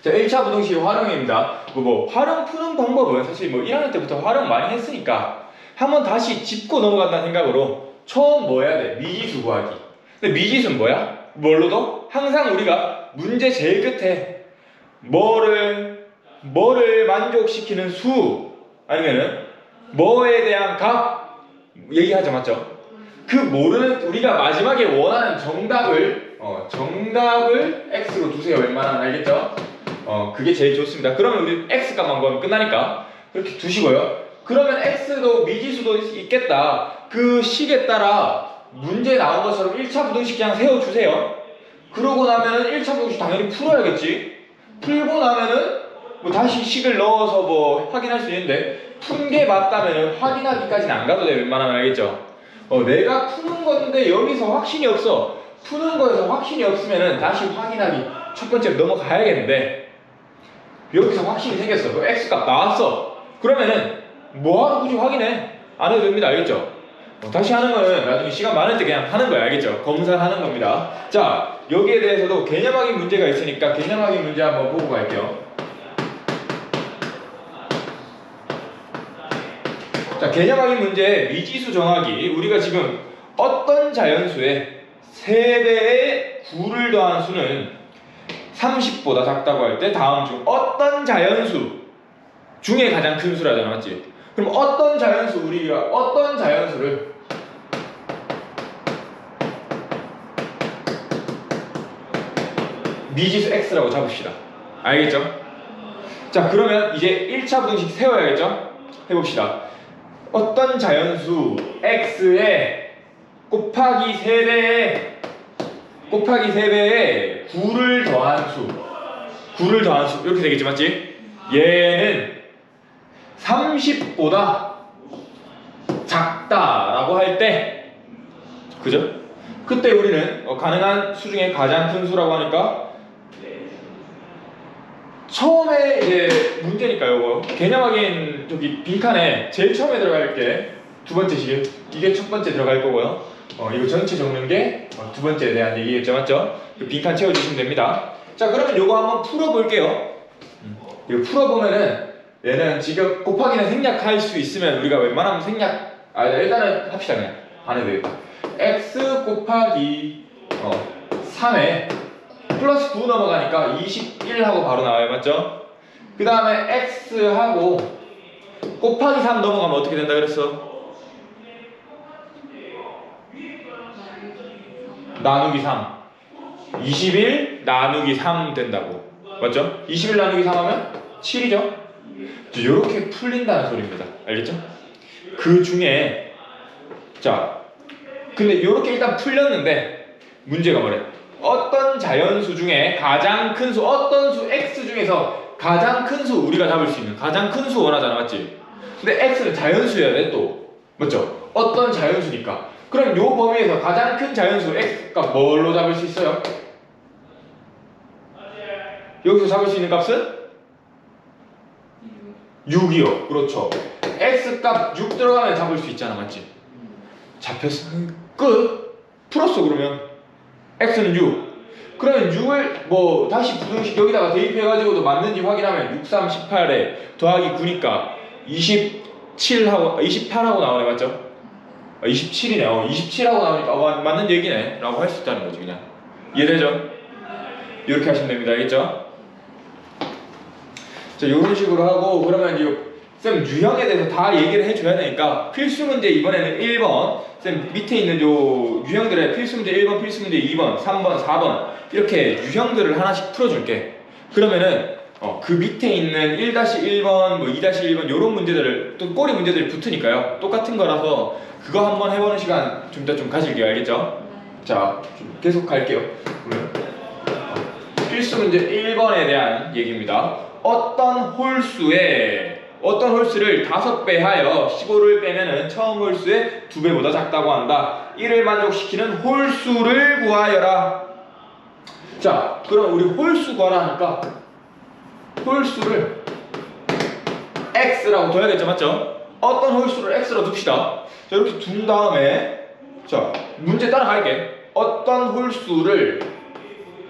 자, 1차 부등식 활용입니다. 활용 푸는 방법은 사실 1학년 때부터 활용 많이 했으니까 한번 다시 짚고 넘어간다는 생각으로 처음 뭐 해야 돼? 미지수 구하기. 근데 미지수는 뭐야? 뭘로도? 항상 우리가 문제 제일 끝에 뭐를 만족시키는 수 아니면은 뭐에 대한 값 얘기하죠, 맞죠? 그 뭐를 우리가 마지막에 원하는 정답을 x로 두세요. 웬만하면 알겠죠? 그게 제일 좋습니다. 그러면 우리 x 값만 구하면 끝나니까 그렇게 두시고요. 그러면 x도 미지수도 있겠다. 그 식에 따라 문제 나온 것처럼 1차 부등식 그냥 세워주세요. 그러고 나면은 1차 부등식 당연히 풀어야겠지. 풀고 나면은 다시 식을 넣어서 확인할 수 있는데 푼 게 맞다면은 확인하기까지는 안 가도 돼. 웬만하면 알겠죠? 내가 푸는 건데 여기서 확신이 없어. 푸는 거에서 확신이 없으면은 다시 확인하기 첫 번째로 넘어가야겠는데 여기서 확신이 생겼어. 그 x값 나왔어. 그러면은 뭐하러 굳이 확인해? 안 해도 됩니다. 알겠죠? 다시 하는 거는 나중에 시간 많을 때 그냥 하는 거야. 알겠죠? 검사하는 겁니다. 자, 여기에 대해서도 개념 확인 문제가 있으니까 개념 확인 문제 한번 보고 갈게요. 자, 개념 확인 문제 미지수 정하기. 우리가 지금 어떤 자연수의 3배의 9를 더한 수는 30보다 작다고 할 때 다음 중 어떤 자연수 중에 가장 큰 수라잖아, 맞지? 그럼 우리가 어떤 자연수를 미지수 x라고 잡읍시다. 알겠죠? 자, 그러면 이제 1차 부등식 세워야겠죠? 해봅시다. 어떤 자연수 x에 곱하기 3배에 9를 더한 수 이렇게 되겠지, 맞지? 얘는 30보다 작다라고 할 때, 그죠? 그때 우리는 가능한 수 중에 가장 큰 수라고 하니까 처음에 이제 문제니까 요거 개념 확인 저기 빈칸에 제일 처음에 들어갈 게 두 번째 식, 이게 첫 번째 들어갈 거고요. 이거 전체 적는 게 두 번째에 대한 얘기겠죠, 맞죠? 그 빈칸 채워주시면 됩니다. 자, 그러면 요거 한번 풀어볼게요. 이거 풀어보면은 얘는 지금 곱하기는 생략할 수 있으면 우리가 웬만하면 일단은 합시다. 그냥 안 해도 되겠다. x 곱하기 3에 플러스 9 넘어가니까 21하고 바로 나와요, 맞죠? 그 다음에 x하고 곱하기 3 넘어가면 어떻게 된다 그랬어? 나누기 3 21 나누기 3 된다고, 맞죠? 21 나누기 3 하면 7이죠? 이렇게 풀린다는 소리입니다. 알겠죠? 그 중에 자, 근데 이렇게 일단 풀렸는데 문제가 뭐래? 어떤 자연수 중에 가장 큰 수, 어떤 수 x 중에서 가장 큰 수 우리가 잡을 수 있는 가장 큰 수 원하잖아, 맞지? 근데 x는 자연수여야 돼, 또. 맞죠? 어떤 자연수니까. 그럼 요 범위에서 가장 큰 자연수 x가 뭘로 잡을 수 있어요? 여기서 잡을 수 있는 값은? 6이요. 그렇죠. x값 6 들어가면 잡을 수 있잖아, 맞지? 잡혔어. 끝. 풀었어. 그러면 x는 6. 그러면 6을 다시 부등식 여기다가 대입해가지고도 맞는지 확인하면 6, 3, 18에 더하기 9니까 28하고 나오네, 맞죠? 27이네. 27하고 나오니까 맞는 얘기네 라고 할 수 있다는 거지. 그냥 이해되죠? 이렇게 하시면 됩니다. 알겠죠? 자, 이런 식으로 하고, 그러면 쌤 유형에 대해서 다 얘기를 해줘야 되니까 필수 문제 이번에는 1번, 쌤 밑에 있는 요 유형들의 필수 문제 1번, 필수 문제 2번, 3번, 4번 이렇게 유형들을 하나씩 풀어줄게. 그러면은 그 밑에 있는 1-1번, 2-1번 요런 문제들을 또 꼬리 문제들이 붙으니까요. 똑같은 거라서 그거 한번 해보는 시간 좀 더 좀 가질게요. 알겠죠? 자, 좀 계속 갈게요. 그러면 필수 문제 1번에 대한 얘기입니다. 어떤 홀수를 5배 하여 15를 빼면은 처음 홀수의 2배보다 작다고 한다. 이를 만족시키는 홀수를 구하여라. 자, 그럼 우리 홀수 구하라 하니까 홀수를 x라고 둬야겠죠, 맞죠? 어떤 홀수를 x로 둡시다. 자, 이렇게 둔 다음에 자, 문제 따라갈게. 어떤 홀수를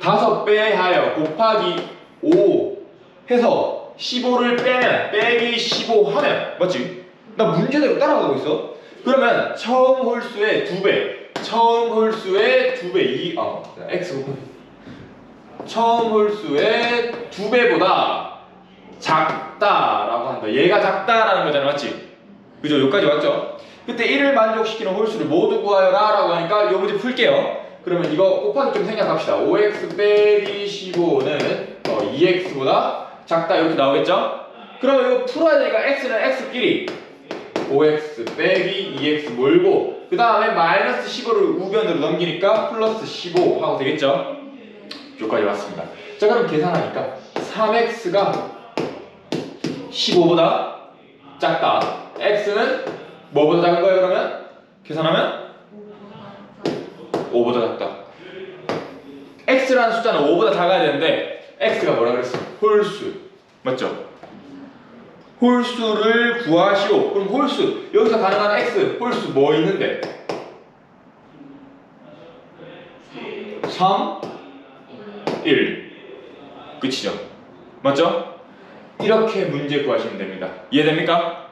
5배 하여 곱하기 5 해서 15를 빼면 빼기 15 하면 맞지? 나 문제대로 따라가고 있어. 그러면 처음 홀수의 2배, 처음 홀수의 2배, x 곱하기 처음 홀수의 2배보다 작다라고 한다. 얘가 작다라는 거잖아, 맞지? 그죠? 여기까지 왔죠? 그때 1을 만족시키는 홀수를 모두 구하여라 라고 하니까 이 문제 풀게요. 그러면 이거 곱하기 좀 생각합시다. 5x 빼기 15는 2x보다 작다 이렇게 나오겠죠? 그러면 이거 풀어야 되니까 x는 x끼리 5x 빼기 2x 몰고 그 다음에 마이너스 15를 우변으로 넘기니까 플러스 15 하고 되겠죠? 여기까지 왔습니다. 자, 그럼 계산하니까 3x가 15보다 작다. x는 뭐보다 작은 거예요 그러면? 계산하면? 5보다 작다. x라는 숫자는 5보다 작아야 되는데 x가 뭐라 그랬어? 홀수. 맞죠? 홀수를 구하시오. 그럼 홀수, 여기서 가능한 x, 홀수 뭐 있는데? 3, 1. 끝이죠. 맞죠? 이렇게 문제 구하시면 됩니다. 이해됩니까?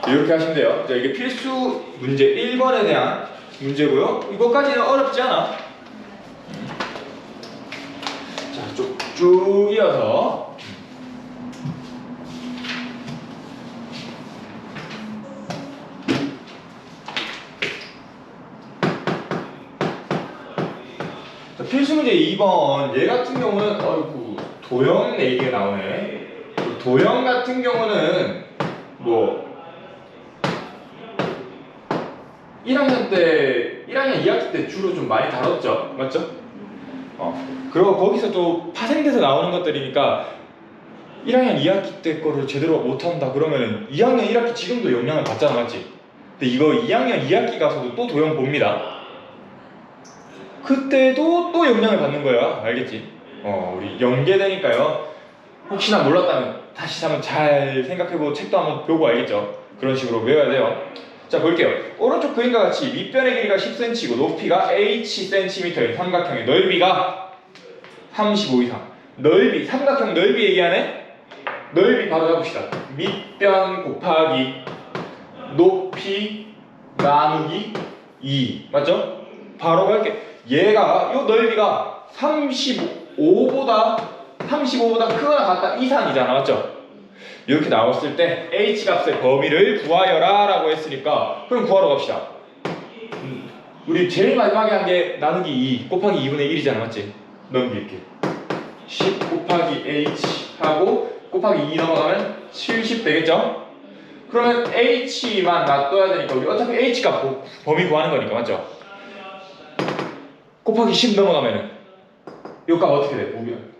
이렇게 하시면 돼요. 자, 이게 필수 문제 1번에 대한 문제고요. 이것까지는 어렵지 않아. 자, 쭉 이어서 자, 필수 문제 2번. 얘 같은 경우는 도형 얘기가 나오네. 도형 같은 경우는 뭐 1학년 2학기 때 주로 좀 많이 다뤘죠. 맞죠? 그리고 거기서 또 파생돼서 나오는 것들이니까 1학년 2학기 때 거를 제대로 못한다 그러면은 2학년 1학기 지금도 영향을 받잖아. 맞지? 근데 이거 2학년 2학기 가서도 또 도형 봅니다. 그때도 또 영향을 받는 거야. 알겠지? 우리 연계되니까요. 혹시나 몰랐다면 다시 한번 잘 생각해보고 책도 한번 보고 알겠죠? 그런 식으로 외워야 돼요. 자, 볼게요. 오른쪽 그림과 같이 밑변의 길이가 10cm이고 높이가 hcm인 삼각형의 넓이가 35 이상. 넓이, 삼각형 넓이 얘기하네? 넓이 바로 잡읍시다. 밑변 곱하기 높이 나누기 2. 맞죠? 바로 갈게. 얘가, 요 넓이가 35보다 크거나 같다 이상이잖아. 맞죠? 이렇게 나왔을 때 h값의 범위를 구하여라 라고 했으니까 그럼 구하러 갑시다. 우리 제일 마지막에 한 게 나누기 2 곱하기 2분의 1이잖아. 맞지? 넘길게. 10 곱하기 h 하고 곱하기 2 넘어가면 70 되겠죠? 그러면 h만 놔둬야 되니까 우리 어차피 h값 범위 구하는 거니까. 맞죠? 곱하기 10 넘어가면은 이 값 어떻게 돼? 보면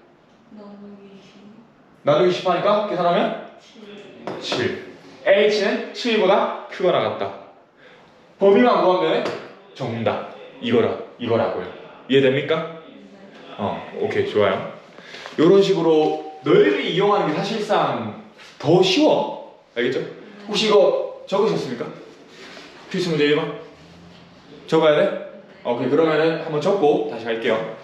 나누기 10 하니까 계산하면 7. h는 7보다 크거나 같다. 범위만 구하면 정답. 이거라고요. 이해됩니까? 오케이, 좋아요. 이런 식으로 넓이 이용하는 게 사실상 더 쉬워. 알겠죠? 혹시 이거 적으셨습니까? 필수 문제 1번? 적어야 돼? 오케이, 그러면은 한번 적고 다시 할게요.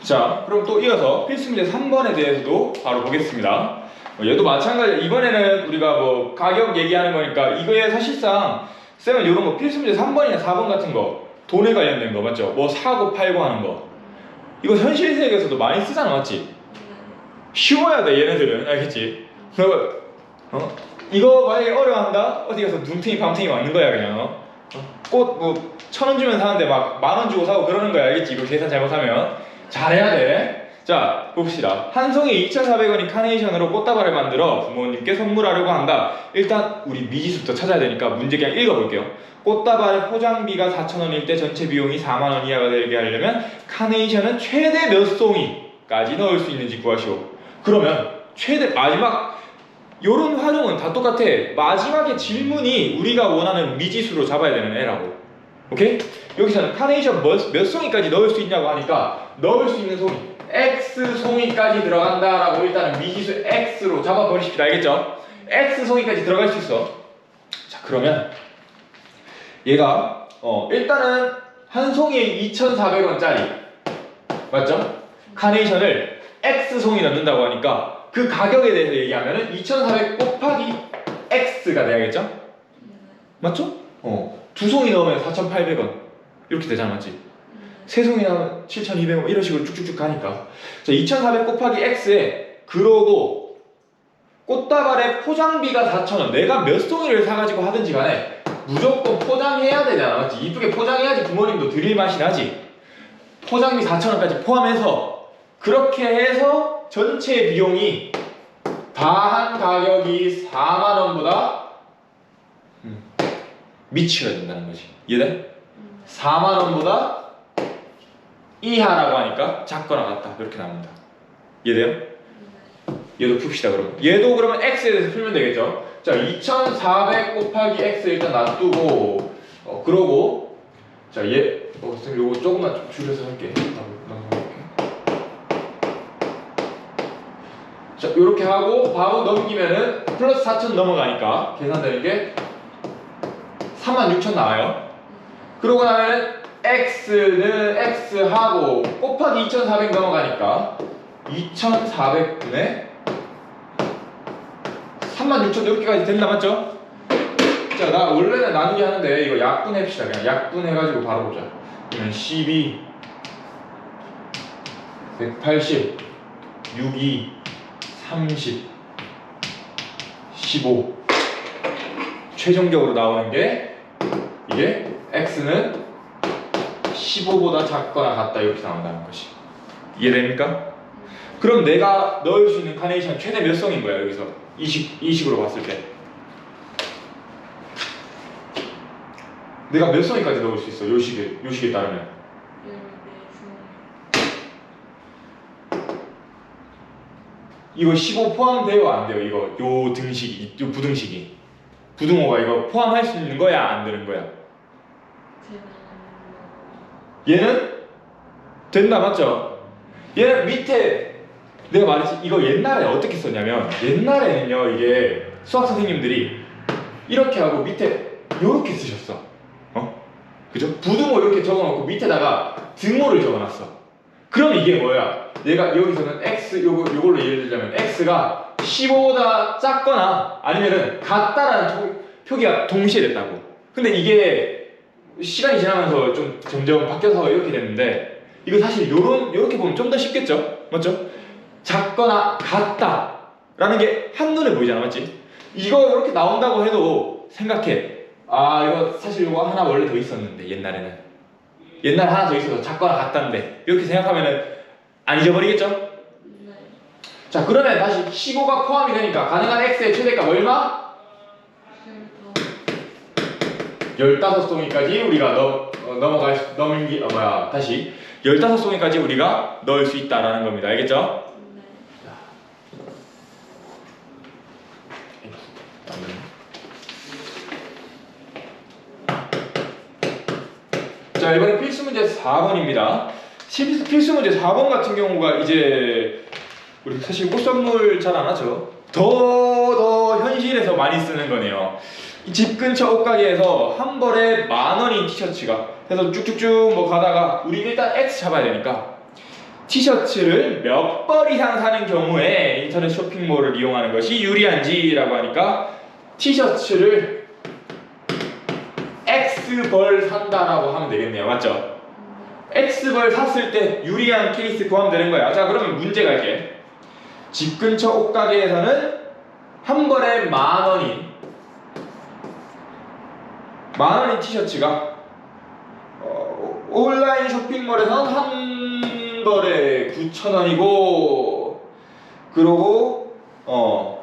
자, 그럼 또 이어서 필수 문제 3번에 대해서도 바로 보겠습니다. 얘도 마찬가지로 이번에는 우리가 뭐 가격 얘기하는 거니까 이거에 사실상 쌤은 이런 거 필수 문제 3번이나 4번 같은 거 돈에 관련된 거 맞죠? 뭐 사고 팔고 하는 거 이거 현실 세계에서도 많이 쓰잖아. 맞지? 쉬워야 돼 얘네들은. 알겠지? 이거 만약에 어려워한다? 어디 가서 눈탱이 밤탱이 맞는 거야 그냥. 꽃 뭐 1,000원 주면 사는데 막 10,000원 주고 사고 그러는 거야. 알겠지? 이거 계산 잘못하면 잘해야 돼. 자, 봅시다. 한 송이 2,400원인 카네이션으로 꽃다발을 만들어 부모님께 선물하려고 한다. 일단 우리 미지수부터 찾아야 되니까 문제 그냥 읽어볼게요. 꽃다발 포장비가 4,000원일 때 전체 비용이 40,000원 이하가 되게 하려면 카네이션은 최대 몇 송이까지 넣을 수 있는지 구하시오. 그러면 최대 마지막 요런 활용은 다 똑같아. 마지막에 질문이 우리가 원하는 미지수로 잡아야 되는 애라고. 오케이? 여기서는 카네이션 몇 송이까지 넣을 수 있냐고 하니까 넣을 수 있는 송이 X 송이까지 들어간다라고 일단은 미지수 X로 잡아버리십시다. 알겠죠? X 송이까지 들어갈 수 있어. 자, 그러면 얘가 일단은 한 송이에 2,400원짜리 맞죠? 카네이션을 X송이 넣는다고 하니까 그 가격에 대해서 얘기하면은 2,400 곱하기 X가 돼야겠죠? 맞죠? 두 송이 넣으면 4,800원 이렇게 되잖아, 맞지? 세 송이 넣으면 7,200원 이런 식으로 쭉쭉쭉 가니까 자, 2,400 곱하기 X에 그러고 꽃다발의 포장비가 4,000원 내가 몇 송이를 사가지고 하든지 간에 무조건 포장해야 되잖아, 맞지? 이쁘게 포장해야지 부모님도 드릴 맛이 나지. 포장비 4,000원까지 포함해서 그렇게 해서 전체 비용이 다 한 가격이 4만원보다 미치가 된다는 거지. 이해돼? 4만원보다 이하라고 하니까 작거나 같다 이렇게 나옵니다. 이해돼요? 얘도 풉시다. 그럼 얘도 그러면 X에 대해서 풀면 되겠죠. 자, 2,400 곱하기 X 일단 놔두고 그러고 자, 얘 선생님 요거 조금만 좀 줄여서 할게. 자, 요렇게 하고 바로 넘기면은 플러스 4,000 넘어가니까 계산되는 게 36,000 나와요. 그러고 나면은 X는 X하고 곱하기 2,400 넘어가니까 2,400분의 36,000 이렇게까지 된다, 맞죠? 자, 나 원래는 나누기 하는데 이거 약분해봅시다. 그냥 약분해가지고 바로 보자. 그러면 12 180 62 30 15 최종적으로 나오는 게 이게 X는 15보다 작거나 같다 이렇게 나온다는 것이 이해됩니까? 그럼 내가 넣을 수 있는 카네이션 최대 몇 송인 거야 여기서 이 식으로 봤을 때 내가 몇 송이까지 넣을 수 있어 요 식에 따르면 14송 이거 15 포함돼요 안 돼요 이거 요 등식이 요 부등식이 부등호가 이거 포함할 수 있는 거야 안 되는 거야? 얘는 된다 맞죠? 얘는 밑에 내가 말했지 이거 옛날에 어떻게 썼냐면 옛날에는요 이게 수학 선생님들이 이렇게 하고 밑에 요렇게 쓰셨어 그죠? 부등호 이렇게 적어놓고 밑에다가 등호를 적어놨어 그럼 이게 뭐야? 얘가 여기서는 x 요걸로 예를 들자면 x가 15보다 작거나 아니면은 같다라는 표기가 동시에 됐다고 근데 이게 시간이 지나면서 좀 점점 바뀌어서 이렇게 됐는데 이거 사실 요렇게 보면 좀 더 쉽겠죠? 맞죠? 작거나 같다 라는 게 한눈에 보이잖아 맞지? 이거 이렇게 나온다고 해도 생각해 아 이거 사실 이거 하나 원래 더 있었는데 옛날에 하나 더 있어서 작거나 같다는데 이렇게 생각하면은 안 잊어버리겠죠? 네. 자 그러면 다시 15가 포함이 되니까 가능한 x의 최대값 얼마? 15송이까지 우리가 다시 15송이까지 우리가 넣을 수 있다라는 겁니다. 알겠죠? 자 이번에 필수 문제 4번입니다. 필수 문제 4번 같은 경우가 이제 우리 사실 꽃선물 잘 안 하죠. 더 현실에서 많이 쓰는 거네요. 집 근처 옷가게에서 한 벌에 10,000원인 티셔츠가 해서 쭉쭉쭉 뭐 가다가 우리 일단 X 잡아야 되니까 티셔츠를 몇 벌 이상 사는 경우에 인터넷 쇼핑몰을 이용하는 것이 유리한지라고 하니까 티셔츠를 X벌 산다라고 하면 되겠네요. 맞죠? X벌 샀을 때 유리한 케이스 포함되는 거야. 자 그러면 문제 갈게. 집 근처 옷가게에서는 한 벌에 10,000원인 티셔츠가 온라인 쇼핑몰에서는 한 벌에 9,000원이고 그러고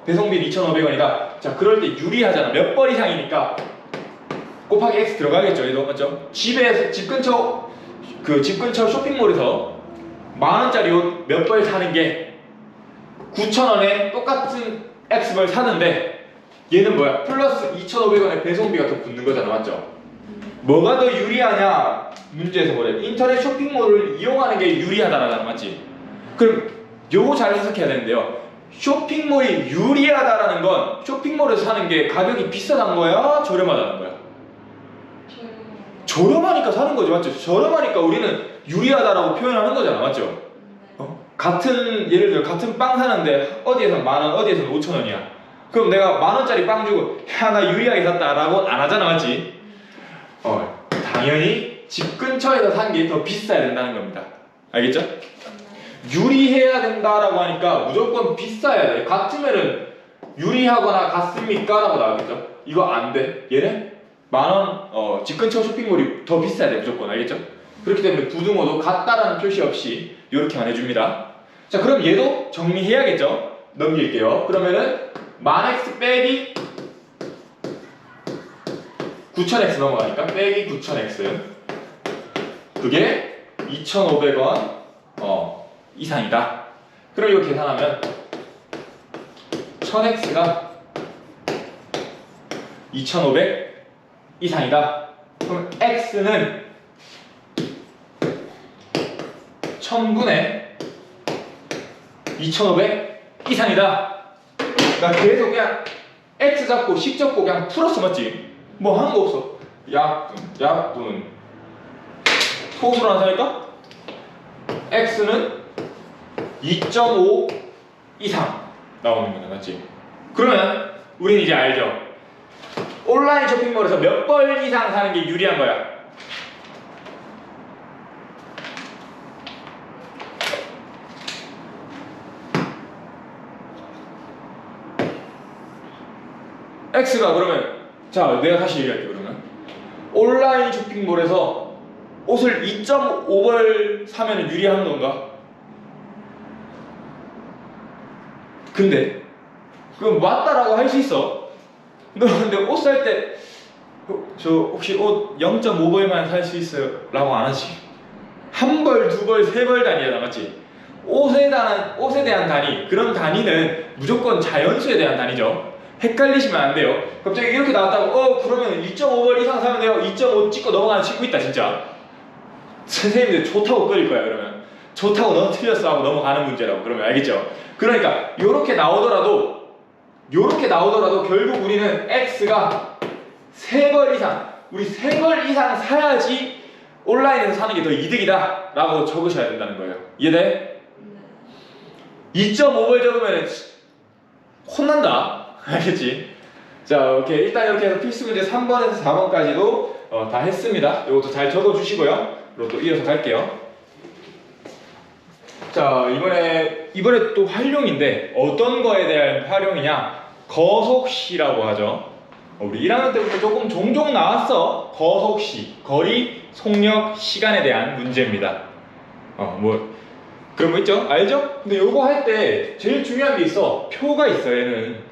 배송비는 2,500원이다. 자 그럴 때 유리하잖아. 몇 벌 이상이니까 곱하기 X 들어가겠죠. 얘도 맞죠? 집 근처 쇼핑몰에서 10,000원짜리 옷 몇 벌 사는 게 9,000원에 똑같은 X벌 사는데 얘는 뭐야? 플러스 2,500원의 배송비가 더 붙는 거잖아. 맞죠? 뭐가 더 유리하냐? 문제에서 뭐래? 인터넷 쇼핑몰을 이용하는 게 유리하다라는 맞지? 그럼 요거 잘 해석해야 되는데요. 쇼핑몰이 유리하다라는 건 쇼핑몰에서 사는 게 가격이 비싸다는 거야? 저렴하다는 거야? 저렴하니까 사는 거죠. 맞죠? 저렴하니까 우리는 유리하다라고 표현하는 거잖아. 맞죠? 같은 예를 들어 같은 빵 사는데 어디에선 10,000원, 어디에선 5,000원이야. 그럼 내가 10,000원짜리 빵 주고 야 나 유리하게 샀다라고 안 하잖아, 맞지? 당연히 집 근처에서 산 게 더 비싸야 된다는 겁니다. 알겠죠? 유리해야 된다라고 하니까 무조건 비싸야 돼. 같으면은 유리하거나 같습니까? 라고 나오겠죠? 이거 안 돼. 얘는 10,000원, 집 근처 쇼핑몰이 더 비싸야 돼, 무조건. 알겠죠? 그렇기 때문에 부등호도 같다라는 표시 없이 이렇게만 해줍니다. 자, 그럼 얘도 정리해야겠죠? 넘길게요. 그러면은 10,000x 빼기 9,000x 넘어가니까 빼기 9,000x 그게 2,500원 이상이다. 그럼 이거 계산하면 1,000x가 2,500 이상이다. 그럼 x는 1,000분의 2,500 이상이다. 그러니까 계속 그냥 x 잡고 식 잡고 그냥 풀었어, 맞지? 뭐 하는 거 없어. 약분 소수로 나타낼까? x는 2.5 이상 나오는 거다, 맞지? 그러면 우린 이제 알죠? 온라인 쇼핑몰에서 몇 벌 이상 사는 게 유리한 거야. x가 그러면 자 내가 다시 얘기할게. 그러면 온라인 쇼핑몰에서 옷을 2.5벌 사면 유리한 건가? 근데 그럼 맞다라고 할 수 있어. 너 근데 옷 살 때 저 혹시 옷 0.5벌만 살 수 있어요? 라고 안 하지. 한 벌, 두 벌, 세 벌 단위야, 맞지? 옷에 대한 단위, 그런 단위는 무조건 자연수에 대한 단위죠. 헷갈리시면 안 돼요. 갑자기 이렇게 나왔다고 그러면 2.5벌 이상 사면 돼요. 2.5 찍고 넘어가는 친구 있다, 진짜. 선생님들 좋다고 끓일 거야. 그러면 좋다고 너 틀렸어 하고 넘어가는 문제라고. 그러면 알겠죠? 그러니까 요렇게 나오더라도 결국 우리는 x가 3벌 이상, 우리 3벌 이상 사야지 온라인에서 사는 게 더 이득이다 라고 적으셔야 된다는 거예요. 이해돼? 2.5벌 적으면 혼난다. 알겠지? 자, 오케이. 일단 이렇게 해서 필수 문제 3번에서 4번까지도 다 했습니다. 이것도 잘 적어주시고요. 그리고 또 이어서 갈게요. 자, 이번에 또 활용인데 어떤 거에 대한 활용이냐? 거속시라고 하죠. 우리 1학년 때부터 조금 종종 나왔어. 거속시, 거리, 속력, 시간에 대한 문제입니다. 그런 거 있죠? 알죠? 근데 요거 할 때 제일 중요한 게 있어. 표가 있어, 얘는.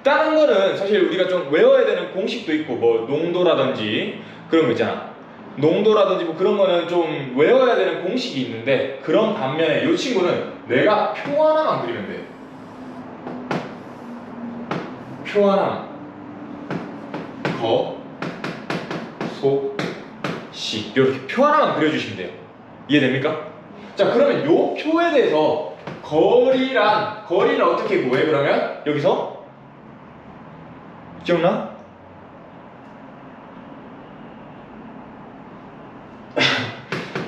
다른 거는 사실 우리가 좀 외워야 되는 공식도 있고, 뭐 농도라든지 그런 거 있잖아. 농도라든지 뭐 그런 거는 좀 외워야 되는 공식이 있는데, 그런 반면에 이 친구는 내가 표 하나만 그리면 돼. 표 하나. 거, 소, 시. 이렇게 표 하나만 그려주시면 돼요. 이해됩니까? 자, 그러면 요 표에 대해서 거리를 어떻게 구해? 그러면 여기서 기억나?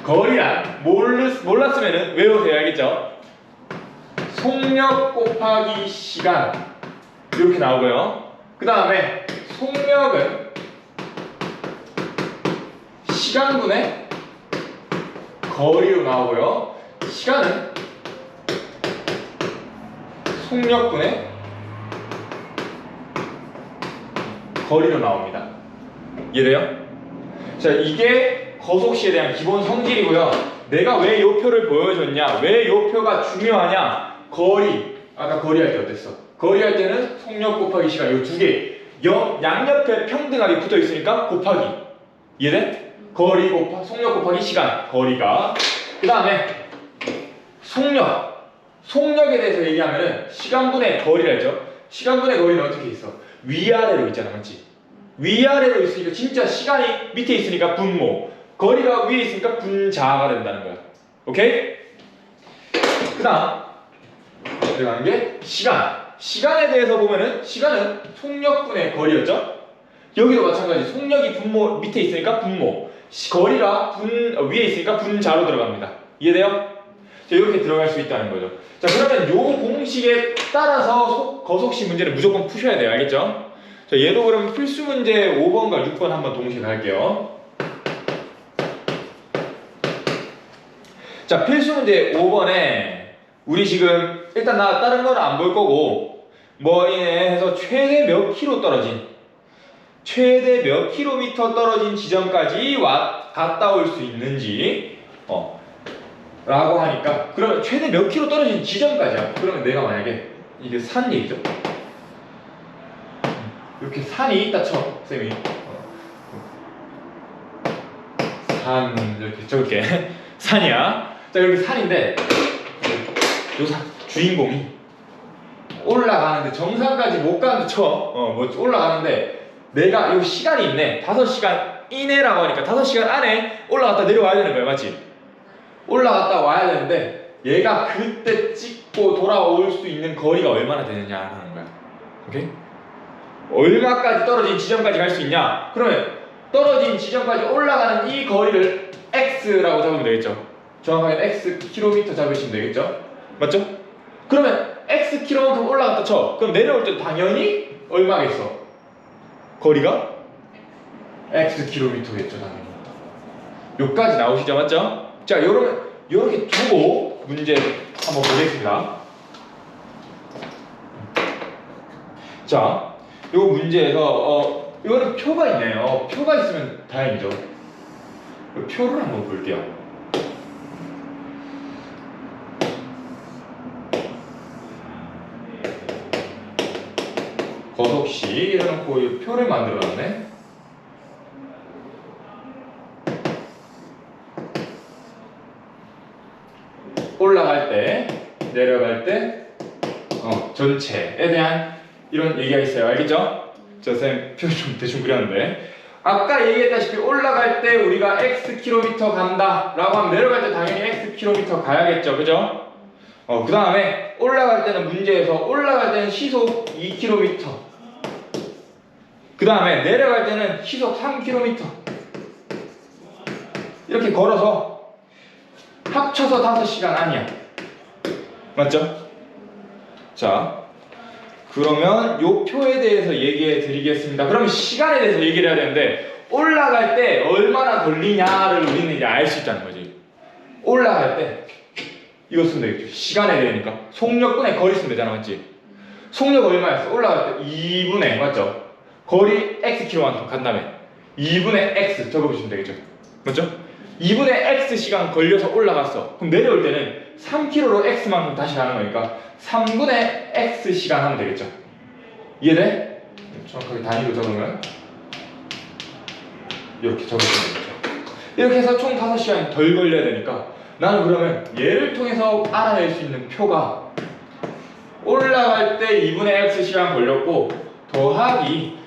거리란 몰랐으면 외우세요. 알겠죠? 속력 곱하기 시간 이렇게 나오고요. 그 다음에 속력은 시간분의 거리로 나오고요. 시간은 속력분의 거리로 나옵니다. 이해돼요? 자, 이게 거속시에 대한 기본 성질이고요. 내가 왜 이 표를 보여줬냐? 왜 이 표가 중요하냐? 거리. 아까 거리 할 때 어땠어? 거리 할 때는 속력 곱하기 시간 이 두 개. 양옆에 평등하게 붙어 있으니까 곱하기. 이해돼? 거리 속력 곱하기 시간. 거리가. 그 다음에 속력에 대해서 얘기하면은 시간분의 거리를 알죠? 시간분의 거리는 어떻게 있어? 위아래로 있잖아, 맞지? 위아래로 있으니까 진짜 시간이 밑에 있으니까 분모, 거리가 위에 있으니까 분자가 된다는 거야. 오케이? 그 다음 들어가는 게 시간에 대해서 보면은 시간은 속력분의 거리였죠? 여기도 마찬가지. 속력이 분모 밑에 있으니까 분모, 거리가 위에 있으니까 분자로 들어갑니다. 이해돼요? 자, 이렇게 들어갈 수 있다는 거죠. 자, 그러면 요 공식에 따라서 거속시 문제를 무조건 푸셔야 돼요. 알겠죠? 자, 얘도 그럼 필수 문제 5번과 6번 한번 동시에 갈게요. 자, 필수 문제 5번에 우리 지금 일단 나 다른 거는 안 볼 거고 뭐 해서 최대 몇 킬로 떨어진 최대 몇 킬로미터 떨어진 지점까지 갔다 올 수 있는지 라고 하니까 그러면 최대 몇 킬로 떨어진 지점까지야. 그러면 내가 만약에 이게 산 얘기죠. 이렇게 산이 있다 쳐 쌤이 산 이렇게 적을게 산이야. 자, 이렇게 산인데 요 주인공이 올라가는데 정상까지 못 가는데 쳐 뭐 올라가는데 내가 요 시간이 있네. 5시간 이내라고 하니까 5시간 안에 올라갔다 내려와야 되는 거야. 맞지? 올라갔다 와야 되는데 얘가 그때 찍고 돌아올 수 있는 거리가 얼마나 되느냐 하는 거야. 오케이? 얼마까지 떨어진 지점까지 갈 수 있냐? 그러면 떨어진 지점까지 올라가는 이 거리를 x라고 잡으면 되겠죠. 정확하게 x 킬로미터 잡으시면 되겠죠. 맞죠? 그러면 x 킬로만큼 올라갔다 쳐. 그럼 내려올 때 당연히 얼마겠어? 거리가 x 킬로미터겠죠, 당연히. 여기까지 나오시죠, 맞죠? 자, 요렇게 두고 문제 한번 보겠습니다. 자, 요 문제에서 이거는 표가 있네요. 표가 있으면 다행이죠. 표를 한번 볼게요. 거속시 이래놓고 표를 만들어놨네. 올라갈 때, 내려갈 때, 전체에 대한 이런 얘기가 있어요. 알겠죠? 저 쌤 표 좀 대충 그렸는데 아까 얘기했다시피 올라갈 때 우리가 x 킬로미터 간다 라고 하면 내려갈 때 당연히 x 킬로미터 가야겠죠. 그죠? 그 다음에 올라갈 때는 문제에서 올라갈 때는 시속 2km 그 다음에 내려갈 때는 시속 3km 이렇게 걸어서 합쳐서 5시간 아니야. 맞죠? 자, 그러면 요 표에 대해서 얘기해 드리겠습니다. 그러면 시간에 대해서 얘기를 해야 되는데 올라갈 때 얼마나 걸리냐를 우리는 이제 알 수 있다는 거지. 올라갈 때 이거 쓰면 되겠죠. 시간에 대하니까 속력분의 거리 쓰면 되잖아. 맞지? 속력 얼마였어? 올라갈 때 2분의 맞죠? 거리 xkm만큼 간 다음에 2분의 x 적어보시면 되겠죠. 맞죠? 2분의 x 시간 걸려서 올라갔어. 그럼 내려올 때는 3km로 x만큼 다시 가는 거니까 3분의 x 시간 하면 되겠죠. 이해돼? 정확하게 단위로 적으면 이렇게 적으시면 되겠죠. 이렇게 해서 총 5시간이 덜 걸려야 되니까 나는 그러면 얘를 통해서 알아낼 수 있는 표가 올라갈 때 2분의 x 시간 걸렸고 더하기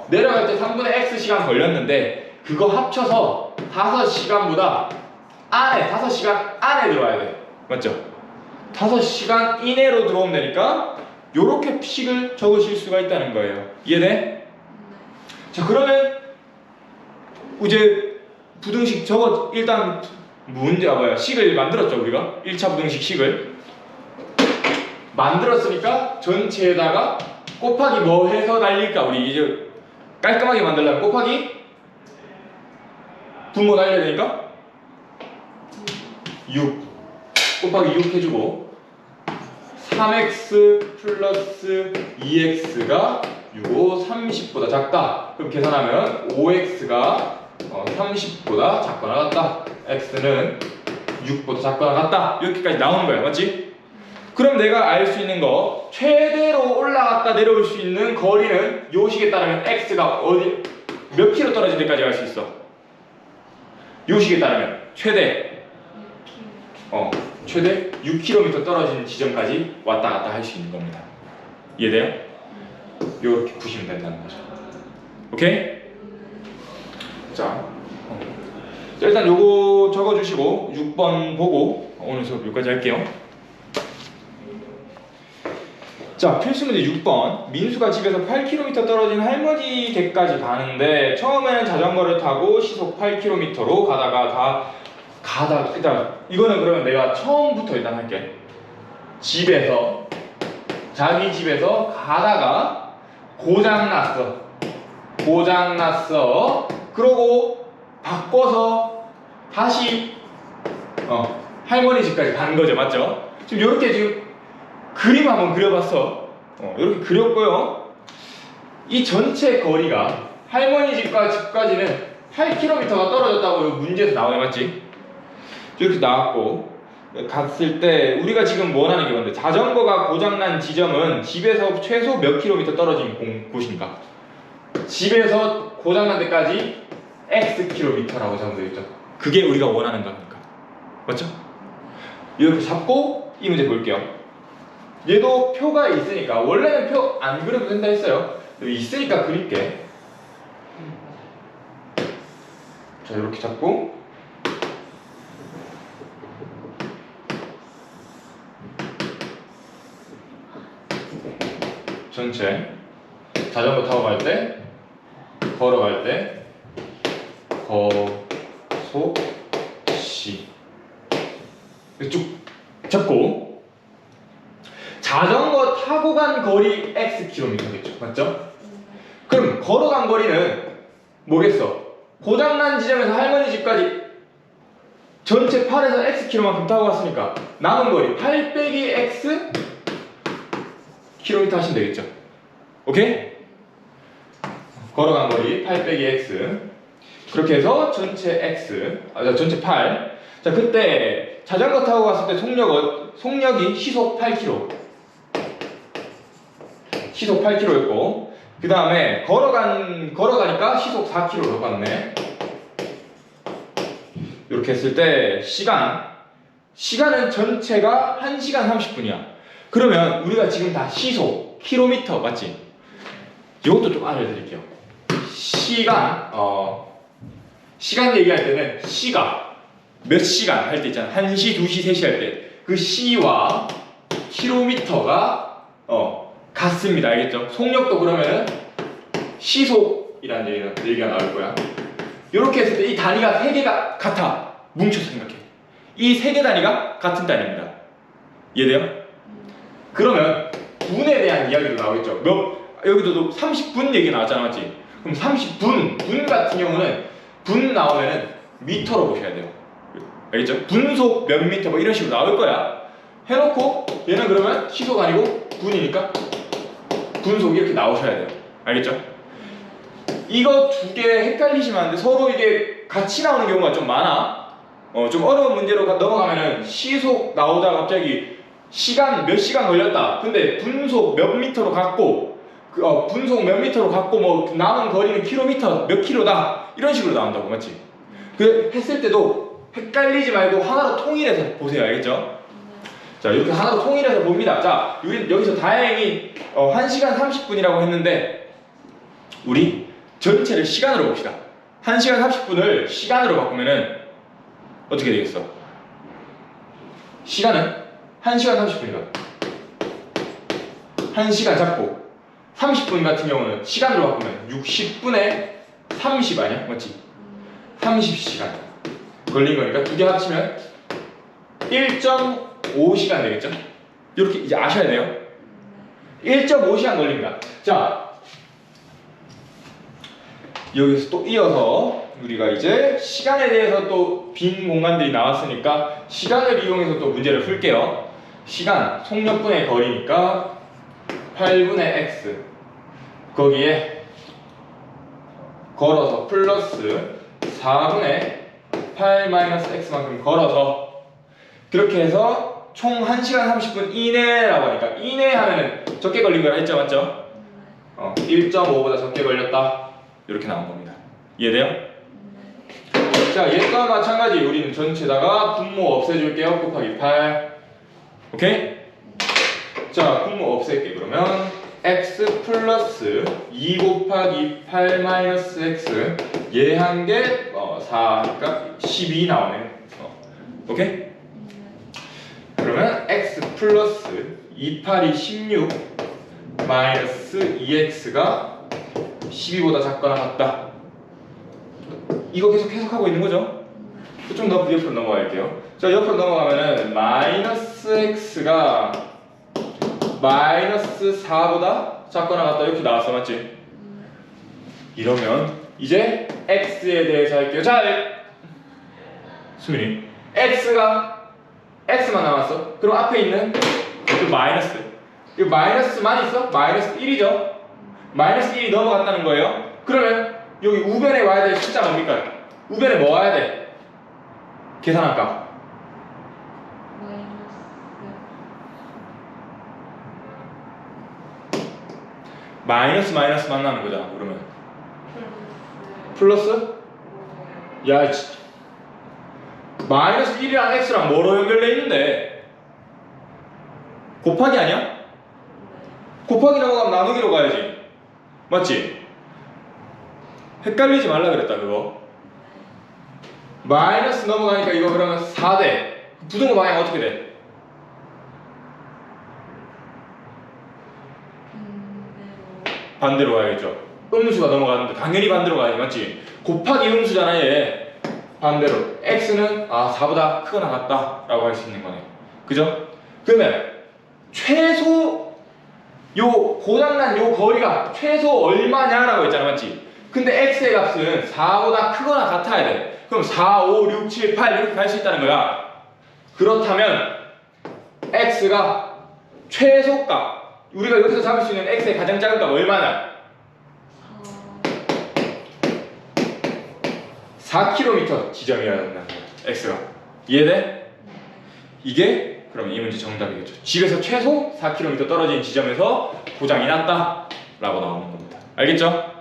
내려갈 때 3분의 x 시간 걸렸는데 그거 합쳐서 5시간보다 안에 5시간 안에 들어와야 돼. 맞죠? 5시간 이내로 들어오면 되니까 요렇게 식을 적으실 수가 있다는 거예요. 이해돼? 자, 그러면 이제 부등식 적어 일단 문제가 뭐야? 식을 만들었죠. 우리가 1차 부등식 식을 만들었으니까 전체에다가 곱하기 뭐 해서 날릴까? 우리 이제 깔끔하게 만들려면 곱하기 분모 날려야 되니까 6 곱하기 6 해주고 3x 플러스 2x가 30보다 작다. 그럼 계산하면 5x가 30보다 작거나 같다. x는 6보다 작거나 같다. 이렇게까지 나오는 거야. 맞지? 그럼 내가 알 수 있는 거 최대로 올라갔다 내려올 수 있는 거리는 요 식에 따르면 x가 어디 몇 킬로 떨어질 때까지 갈 수 있어? 요 식에 따르면 최대 6km 떨어진 지점까지 왔다 갔다 할 수 있는 겁니다. 이해돼요? 요렇게 푸시면 된다는 거죠. 오케이? 자, 일단 요거 적어주시고 6번 보고 오늘 수업 여기까지 할게요. 자, 필수 문제 6번. 민수가 집에서 8km 떨어진 할머니 댁까지 가는데 처음에는 자전거를 타고 시속 8km로 가다가 가다가 일단 이거는 그러면 내가 처음부터 일단 할게. 집에서 자기 집에서 가다가 고장났어. 그러고 바꿔서 다시 할머니 집까지 간 거죠, 맞죠? 지금 이렇게 지금 그림 한번 그려봤어. 이렇게 그렸고요. 이 전체 거리가 할머니 집까지는 8km가 떨어졌다고 이 문제에서 나오네, 맞지? 이렇게 나왔고, 갔을 때 우리가 지금 원하는 게 뭔데? 자전거가 고장난 지점은 집에서 최소 몇 킬로미터 떨어진 곳입니까? 집에서 고장난 데까지 X 킬로미터라고 적어져 있죠. 그게 우리가 원하는 겁니까? 맞죠? 이렇게 잡고 이 문제 볼게요. 얘도 표가 있으니까 원래는 표 안 그려도 된다 했어요. 있으니까 그릴게. 자, 이렇게 잡고 전체 자전거 타고 갈 때, 걸어갈 때, 거소시 쭉 잡고 자전거 타고 간 거리 X 킬로미터겠죠, 맞죠? 그럼 걸어간 거리는 뭐겠어? 고장난 지점에서 할머니 집까지 전체 8에서 X 킬로만큼 타고 갔으니까 남은 거리 8 빼기 X 킬로미터 하시면 되겠죠. 오케이? 걸어간 거리 8 빼기 X. 그렇게 해서 전체 X, 전체 8. 자, 그때 자전거 타고 갔을 때 속력이 시속 8km. 시속 8km였고, 그 다음에 걸어가니까 시속 4km로 갔네. 이렇게 했을 때 시간은 전체가 1시간 30분이야. 그러면 우리가 지금 다 시속, 킬로미터 맞지? 이것도 좀 알려드릴게요. 시간 얘기할 때는 몇 시간 할 때 있잖아. 1시, 2시, 3시 할 때 그 시와 킬로미터가 같습니다. 알겠죠? 속력도 그러면은 시속이라는 얘기가 나올 거야. 이렇게 했을 때 이 단위가 3개가 같아. 뭉쳐서 생각해. 이 3개 단위가 같은 단위입니다. 이해돼요? 그러면 분에 대한 이야기도 나오겠죠. 여기도 30분 얘기 나왔잖아, 맞지? 그럼 30분 같은 경우는 분 나오면은 미터로 보셔야 돼요. 알겠죠? 분속 몇 미터 뭐 이런 식으로 나올 거야. 해놓고 얘는 그러면 시속 아니고 분이니까 분속 이렇게 나오셔야 돼요. 알겠죠? 이거 두 개 헷갈리시면 안 돼. 서로 이게 같이 나오는 경우가 좀 많아. 좀 어려운 문제로 넘어가면은 시속 나오다가 갑자기 몇 시간 걸렸다. 근데 분속 몇 미터로 갔고, 분속 몇 미터로 갔고, 뭐 남은 거리는 킬로미터 몇 킬로다. 이런 식으로 나온다고, 맞지? 그 했을 때도 헷갈리지 말고 하나로 통일해서 보세요. 알겠죠? 자, 이렇게 하나로 통일해서 봅니다. 자, 우리 여기서 다행히 1시간 30분이라고 했는데 우리 전체를 시간으로 봅시다. 1시간 30분을 시간으로 바꾸면은 어떻게 되겠어? 시간은 1시간 30분이다. 1시간 잡고 30분 같은 경우는 시간으로 바꾸면 60분에 30 아니야? 맞지? 30시간 걸린 거니까 두 개 합치면 1.5시간 되겠죠? 이렇게 이제 아셔야 돼요. 1.5시간 걸립니다. 자, 여기서 또 이어서 우리가 이제 시간에 대해서 또 빈 공간들이 나왔으니까 시간을 이용해서 또 문제를 풀게요. 시간, 속력분의 거리니까 8분의 x 거기에 걸어서 플러스 4분의 8 마이너스 x만큼 걸어서 그렇게 해서 총 1시간 30분 이내라고 하니까 이내 하면은 적게 걸린 거라 했죠, 맞죠? 1.5보다 적게 걸렸다 이렇게 나온 겁니다. 이해돼요? 자, 얘과 마찬가지 우리는 전체다가 분모 없애줄게요. 곱하기 8 오케이? 자, 분모 없앨게. 그러면 x 플러스 2 곱하기 8 마이너스 x 얘 한 개 4니까 12 나오네. 오케이? 그러면 x 플러스 2, 8이 16 마이너스 2x가 12보다 작거나 같다. 이거 계속 해석하고 있는 거죠? 좀 더 옆으로 넘어갈게요. 자, 옆으로 넘어가면은 마이너스 x가 마이너스 4보다 작거나 같다 이렇게 나왔어, 맞지? 이러면 이제 x에 대해서 할게요. 자, 수민이 x만 남았어. 그럼 앞에 있는 그 마이너스, 이 마이너스만 있어? 마이너스 1이죠? 마이너스 1이 넘어갔다는 거예요. 그러면 여기 우변에 와야 될 숫자 뭡니까? 우변에 뭐 와야 돼? 계산할까? 마이너스 만나는 거잖아. 그러면 플러스? 야, 마이너스 1이랑 x랑 뭐로 연결돼 있는데? 곱하기 아니야? 곱하기 넘어가면 나누기로 가야지. 맞지? 헷갈리지 말라 그랬다 그거. 마이너스 넘어가니까 이거 그러면 4대 부등호 방향 어떻게 돼? 반대로 가야겠죠. 음수가 넘어가는데 당연히 반대로 가야지. 맞지? 곱하기 음수잖아 얘. 반대로 x는 4보다 크거나 같다 라고 할 수 있는 거네. 그죠? 그러면 최소 요 고장난 요 거리가 최소 얼마냐라고 했잖아. 맞지? 근데 x의 값은 4보다 크거나 같아야 돼. 그럼 4, 5, 6, 7, 8 이렇게 갈 수 있다는 거야. 그렇다면 x가 최소값, 우리가 여기서 잡을 수 있는 x의 가장 작은 값 얼마나? 4km 지점이어야 된다는 거야. x가. 이해돼? 이게 그럼 이 문제 정답이겠죠. 집에서 최소 4km 떨어진 지점에서 고장이 났다 라고 나오는 겁니다. 알겠죠?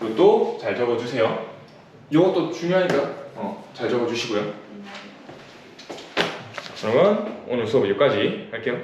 이것도 잘 적어주세요. 이것도 중요하니까 잘 적어주시고요. 그러면 오늘 수업 여기까지 할게요.